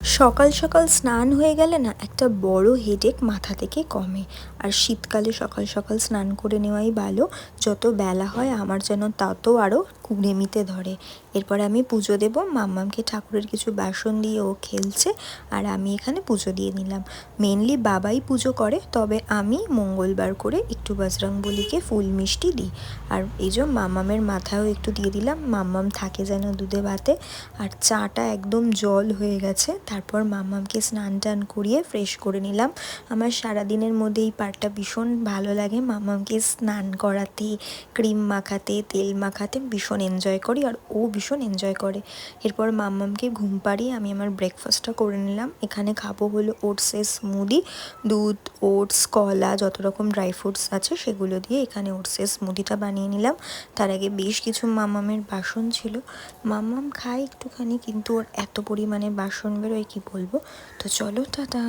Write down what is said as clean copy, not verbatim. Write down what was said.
সকাল সকাল স্নান হয়ে গেলে না একটা বড় হেডেক মাথা থেকে কমে। আর শীতকালে সকাল সকাল স্নান করে নেওয়াই ভালো। যত বেলা হয় আমার যেন তত আরও কুড়েমিতে ধরে। এরপর আমি পুজো দেব। মাম্মামকে ঠাকুরের কিছু বাসন দিয়ে ও খেলছে, আর আমি এখানে পুজো দিয়ে নিলাম। মেনলি বাবাই পুজো করে, তবে আমি মঙ্গলবার করে একটু বজরংবলীকে ফুল মিষ্টি দিই। আর এই যে মাম্মামের মাথায়ও একটু দিয়ে দিলাম, মাম্মাম থাকে যেন দুধে ভাতে। আর চাটা একদম জল হয়ে গেছে। তারপর মাম্মামকে স্নান টান করিয়ে ফ্রেশ করে নিলাম। আমার সারাদিনের মধ্যে এই পার্টটা ভীষণ ভালো লাগে। মাম্মামকে স্নান করাতে, ক্রিম মাখাতে, তেল মাখাতে ভীষণ এনজয় করি, আর ও ভীষণ এনজয় করে। এরপর মাম্মামকে ঘুম পাড়িয়ে আমি আমার ব্রেকফাস্টটা করে নিলাম। এখানে খাবো হলো ওটসের স্মুদি, দুধ, ওটস, কলা, যত রকম ড্রাই ফ্রুটস আছে সেগুলো দিয়ে এখানে ওটসের স্মুদিটা বানিয়ে নিলাম। তার আগে বেশ কিছু মাম্মামের বাসন ছিল। মাম্মাম খায় একটুখানি, কিন্তু ওর এত পরিমাণে বাসন বেরোয় কি বলবো। তো চলো, টাটা।